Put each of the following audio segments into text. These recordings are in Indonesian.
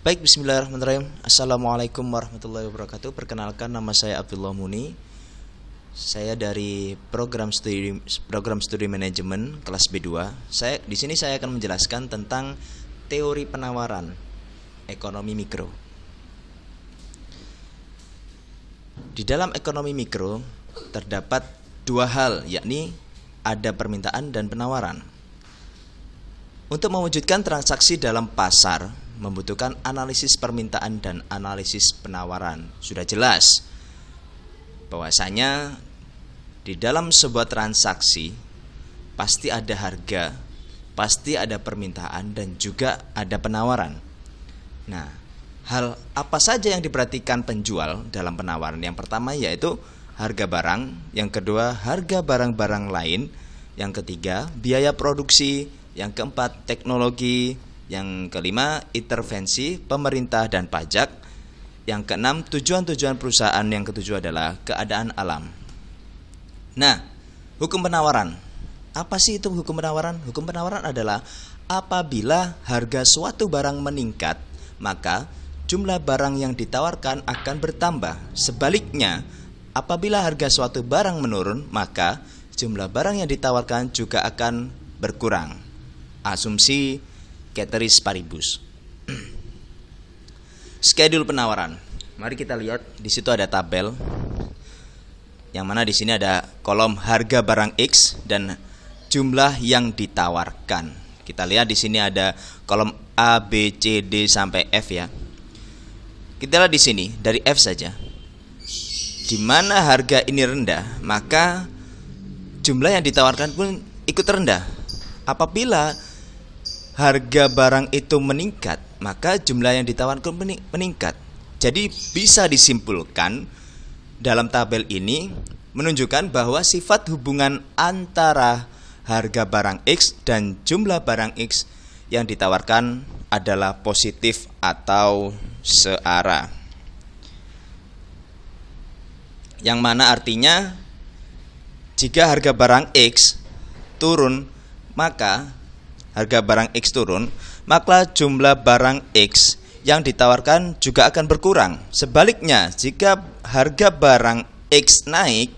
Baik, bismillahirrahmanirrahim. Assalamualaikum warahmatullahi wabarakatuh. Perkenalkan, nama saya Abdullah Muni. Saya dari program studi manajemen kelas B2. Di sini saya akan menjelaskan tentang teori penawaran ekonomi mikro. Di dalam ekonomi mikro terdapat dua hal, yakni ada permintaan dan penawaran. Untuk mewujudkan transaksi dalam pasar membutuhkan analisis permintaan dan analisis penawaran. Sudah jelas bahwasanya di dalam sebuah transaksi pasti ada harga, pasti ada permintaan dan juga ada penawaran. Nah, hal apa saja yang diperhatikan penjual dalam penawaran? Yang pertama yaitu harga barang, yang kedua harga barang-barang lain, yang ketiga biaya produksi, yang keempat teknologi, yang kelima intervensi pemerintah dan pajak, yang keenam tujuan-tujuan perusahaan, yang ketujuh adalah keadaan alam. Nah, hukum penawaran. Apa sih itu hukum penawaran? Hukum penawaran adalah apabila harga suatu barang meningkat, maka jumlah barang yang ditawarkan akan bertambah. Sebaliknya, apabila harga suatu barang menurun, maka jumlah barang yang ditawarkan juga akan berkurang. Asumsi ceteris paribus. Schedule penawaran. Mari kita lihat, di situ ada tabel. Yang mana di sini ada kolom harga barang X dan jumlah yang ditawarkan. Kita lihat di sini ada kolom A, B, C, D sampai F ya. Kita lihat di sini dari F saja. Di mana harga ini rendah, maka jumlah yang ditawarkan pun ikut rendah. Apabila harga barang itu meningkat, maka jumlah yang ditawarkan meningkat. Jadi bisa disimpulkan dalam tabel ini menunjukkan bahwa sifat hubungan antara harga barang X dan jumlah barang X yang ditawarkan adalah positif atau searah. Yang mana artinya jika harga barang X turun, maka harga barang X turun, maka jumlah barang X yang ditawarkan juga akan berkurang. Sebaliknya, jika harga barang X naik,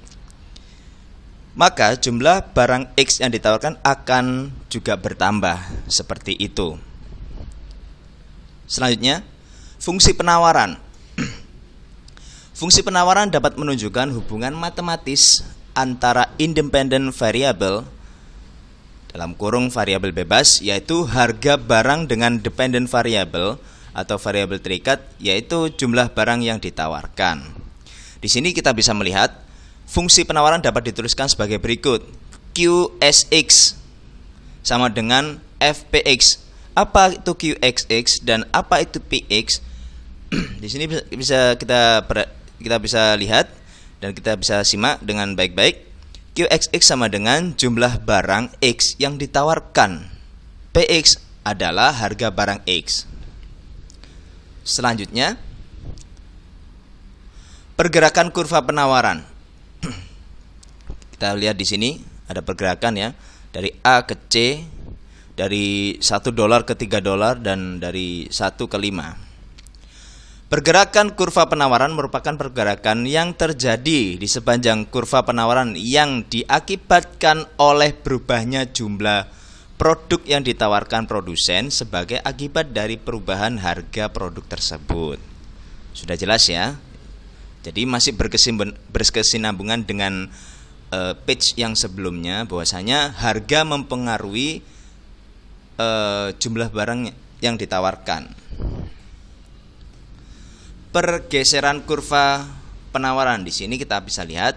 maka jumlah barang X yang ditawarkan akan juga bertambah. Seperti itu. Selanjutnya, fungsi penawaran. Fungsi penawaran dapat menunjukkan hubungan matematis antara independent variable dalam kurung variabel bebas, yaitu harga barang, dengan dependent variable atau variabel terikat, yaitu jumlah barang yang ditawarkan. Di sini kita bisa melihat fungsi penawaran dapat dituliskan sebagai berikut. QSX sama dengan FPX. Apa itu QXX dan apa itu PX? Di sini bisa kita bisa lihat dan kita bisa simak dengan baik-baik. QXX sama dengan jumlah barang X yang ditawarkan. PX adalah harga barang X. Selanjutnya, pergerakan kurva penawaran. Kita lihat di sini ada pergerakan ya, dari A ke C, dari $1 ke $3 dan dari 1 ke 5. Pergerakan kurva penawaran merupakan pergerakan yang terjadi di sepanjang kurva penawaran yang diakibatkan oleh berubahnya jumlah produk yang ditawarkan produsen sebagai akibat dari perubahan harga produk tersebut. Sudah jelas ya? Jadi masih berkesinambungan dengan page yang sebelumnya, bahwasanya harga mempengaruhi jumlah barang yang ditawarkan. Pergeseran kurva penawaran. Di sini kita bisa lihat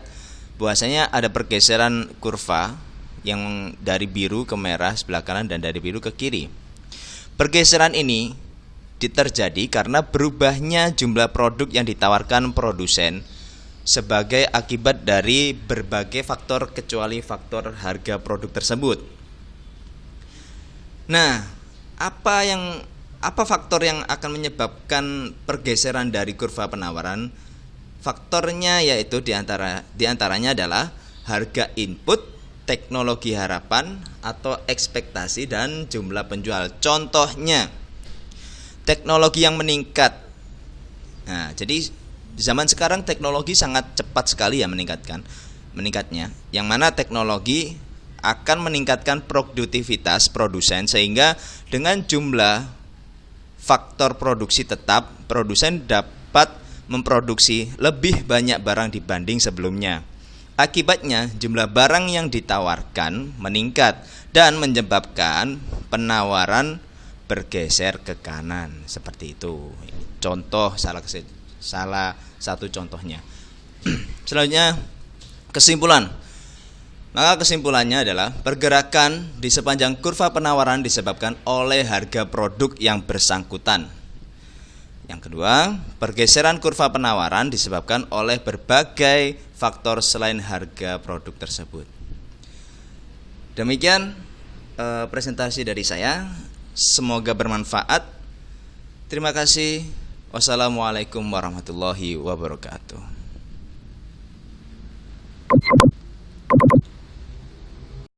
bahwasanya ada pergeseran kurva yang dari biru ke merah sebelah kanan dan dari biru ke kiri. Pergeseran ini terjadi karena berubahnya jumlah produk yang ditawarkan produsen sebagai akibat dari berbagai faktor kecuali faktor harga produk tersebut. Nah, apa faktor yang akan menyebabkan pergeseran dari kurva penawaran? Faktornya yaitu diantaranya adalah harga input, teknologi harapan atau ekspektasi, dan jumlah penjual. Contohnya, teknologi yang meningkat. Nah, jadi di zaman sekarang teknologi sangat cepat sekali ya meningkatnya. Yang mana teknologi akan meningkatkan produktivitas produsen, sehingga dengan jumlah faktor produksi tetap, produsen dapat memproduksi lebih banyak barang dibanding sebelumnya. Akibatnya jumlah barang yang ditawarkan meningkat dan menyebabkan penawaran bergeser ke kanan, seperti itu. Contoh salah satu contohnya. Selanjutnya kesimpulan. Maka kesimpulannya adalah pergerakan di sepanjang kurva penawaran disebabkan oleh harga produk yang bersangkutan. Yang kedua, pergeseran kurva penawaran disebabkan oleh berbagai faktor selain harga produk tersebut. Demikian presentasi dari saya. Semoga bermanfaat. Terima kasih. Wassalamualaikum warahmatullahi wabarakatuh.